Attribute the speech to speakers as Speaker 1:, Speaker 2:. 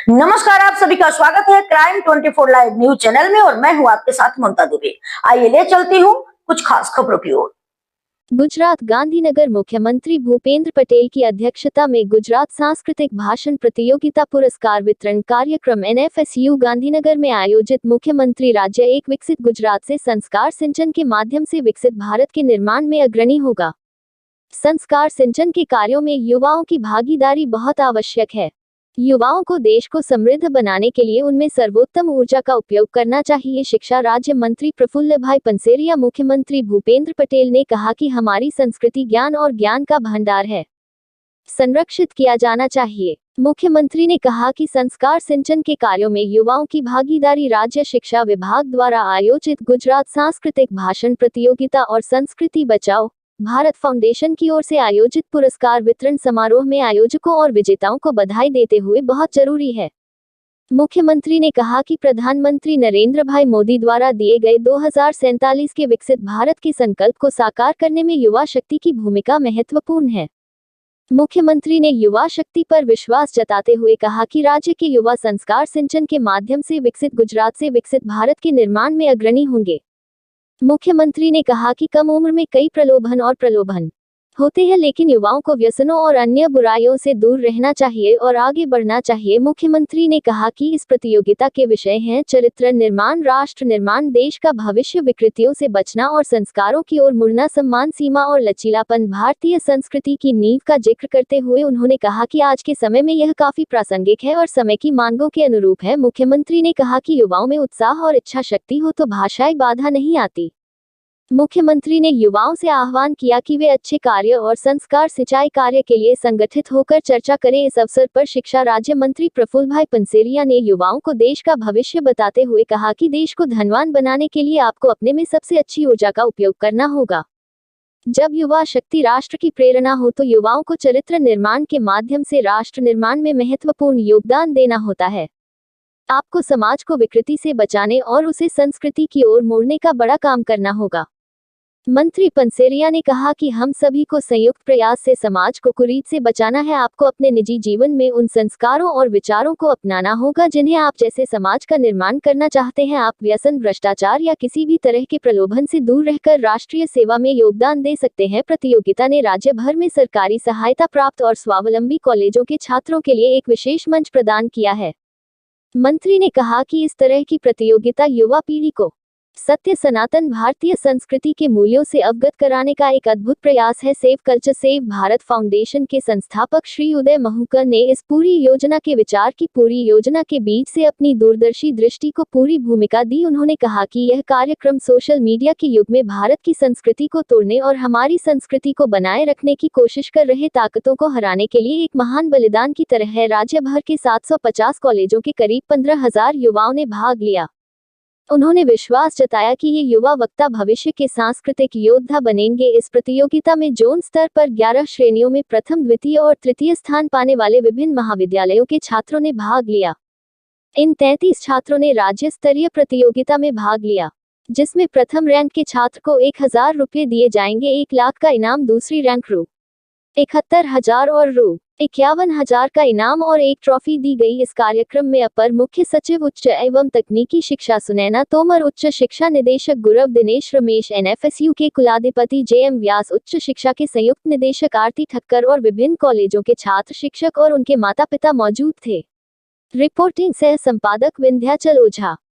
Speaker 1: नमस्कार, आप सभी का स्वागत है क्राइम 24 लाइव न्यूज चैनल में और मैं हूं आपके साथ ममता दुबे। आइए ले चलती हूं कुछ खास खबरों की ओर।
Speaker 2: गुजरात गांधीनगर मुख्यमंत्री भूपेंद्र पटेल की अध्यक्षता में गुजरात सांस्कृतिक भाषण प्रतियोगिता पुरस्कार वितरण कार्यक्रम एनएफएसयू गांधीनगर में आयोजित। मुख्यमंत्री राज्य एक विकसित गुजरात से संस्कार सिंचन के माध्यम से विकसित भारत के निर्माण में अग्रणी होगा। संस्कार सिंचन के कार्यों में युवाओं की भागीदारी बहुत आवश्यक है। युवाओं को देश को समृद्ध बनाने के लिए उनमें सर्वोत्तम ऊर्जा का उपयोग करना चाहिए। शिक्षा राज्य मंत्री प्रफुल्ल भाई पंसेरिया मुख्यमंत्री भूपेंद्र पटेल ने कहा कि हमारी संस्कृति ज्ञान और ज्ञान का भंडार है, संरक्षित किया जाना चाहिए। मुख्यमंत्री ने कहा कि संस्कार सिंचन के कार्यों में युवाओं की भागीदारी राज्य शिक्षा विभाग द्वारा आयोजित गुजरात सांस्कृतिक भाषण प्रतियोगिता और संस्कृति बचाओ भारत फाउंडेशन की ओर से आयोजित पुरस्कार वितरण समारोह में आयोजकों और विजेताओं को बधाई देते हुए बहुत जरूरी है। मुख्यमंत्री ने कहा कि प्रधानमंत्री नरेंद्र भाई मोदी द्वारा दिए गए 2047 के विकसित भारत के संकल्प को साकार करने में युवा शक्ति की भूमिका महत्वपूर्ण है। मुख्यमंत्री ने युवा शक्ति पर विश्वास जताते हुए कहा कि राज्य के युवा संस्कार सिंचन के माध्यम से विकसित गुजरात से विकसित भारत के निर्माण में अग्रणी होंगे। मुख्यमंत्री ने कहा कि कम उम्र में कई प्रलोभन होते हैं, लेकिन युवाओं को व्यसनों और अन्य बुराइयों से दूर रहना चाहिए और आगे बढ़ना चाहिए। मुख्यमंत्री ने कहा कि इस प्रतियोगिता के विषय हैं चरित्र निर्माण, राष्ट्र निर्माण, देश का भविष्य, विकृतियों से बचना और संस्कारों की ओर मुड़ना, सम्मान, सीमा और लचीलापन। भारतीय संस्कृति की नींव का जिक्र करते हुए उन्होंने कहा कि आज के समय में यह काफी प्रासंगिक है और समय की मांगों के अनुरूप है। मुख्यमंत्री ने कहा कि युवाओं में उत्साह और इच्छा शक्ति हो तो भाषाई बाधा नहीं आती। मुख्यमंत्री ने युवाओं से आह्वान किया कि वे अच्छे कार्य और संस्कार सिंचाई कार्य के लिए संगठित होकर चर्चा करें। इस अवसर पर शिक्षा राज्य मंत्री प्रफुल्ल भाई पंसेरिया ने युवाओं को देश का भविष्य बताते हुए कहा कि देश को धनवान बनाने के लिए आपको अपने में सबसे अच्छी ऊर्जा का उपयोग करना होगा। जब युवा शक्ति राष्ट्र की प्रेरणा हो तो युवाओं को चरित्र निर्माण के माध्यम से राष्ट्र निर्माण में महत्वपूर्ण योगदान देना होता है। आपको समाज को विकृति से बचाने और उसे संस्कृति की ओर मोड़ने का बड़ा काम करना होगा। मंत्री पंसेरिया ने कहा कि हम सभी को संयुक्त प्रयास से समाज को कुरीत से बचाना है। आपको अपने निजी जीवन में उन संस्कारों और विचारों को अपनाना होगा जिन्हें आप जैसे समाज का निर्माण करना चाहते हैं। आप व्यसन, भ्रष्टाचार या किसी भी तरह के प्रलोभन से दूर रहकर राष्ट्रीय सेवा में योगदान दे सकते हैं। प्रतियोगिता ने राज्य भर में सरकारी सहायता प्राप्त और स्वावलंबी कॉलेजों के छात्रों के लिए एक विशेष मंच प्रदान किया है। मंत्री ने कहा कि इस तरह की प्रतियोगिता युवा पीढ़ी को सत्य, सनातन भारतीय संस्कृति के मूल्यों से अवगत कराने का एक अद्भुत प्रयास है। Save culture save Bharat foundation के संस्थापक श्री उदय महूकर ने इस पूरी योजना के विचार की पूरी योजना के बीच से अपनी दूरदर्शी दृष्टि को पूरी भूमिका दी। उन्होंने कहा कि यह कार्यक्रम सोशल मीडिया के युग में भारत की संस्कृति को तोड़ने और हमारी संस्कृति को बनाए रखने की कोशिश कर रहे ताकतों को हराने के लिए एक महान बलिदान की तरह है। राज्य भर के 750 कॉलेजों के करीब 15,000 युवाओं ने भाग लिया। उन्होंने विश्वास जताया कि ये युवा वक्ता भविष्य के सांस्कृतिक योद्धा बनेंगे। इस प्रतियोगिता में जोन स्तर पर 11 श्रेणियों में प्रथम, द्वितीय और तृतीय स्थान पाने वाले विभिन्न महाविद्यालयों के छात्रों ने भाग लिया। इन 33 छात्रों ने राज्य स्तरीय प्रतियोगिता में भाग लिया, जिसमें प्रथम रैंक के छात्र को 1,000 रुपये दिए जाएंगे, 1 लाख का इनाम, दूसरी रैंक रु 71,000 और रु 51,000 का इनाम और एक ट्रॉफी दी गई। इस कार्यक्रम में अपर मुख्य सचिव उच्च एवं तकनीकी शिक्षा सुनैना तोमर, उच्च शिक्षा निदेशक गुरव दिनेश रमेश, एनएफएसयू के कुलाधिपति जेएम व्यास, उच्च शिक्षा के संयुक्त निदेशक आरती ठक्कर और विभिन्न कॉलेजों के छात्र, शिक्षक और उनके माता पिता मौजूद थे। रिपोर्टिंग सह संपादक विंध्याचल ओझा।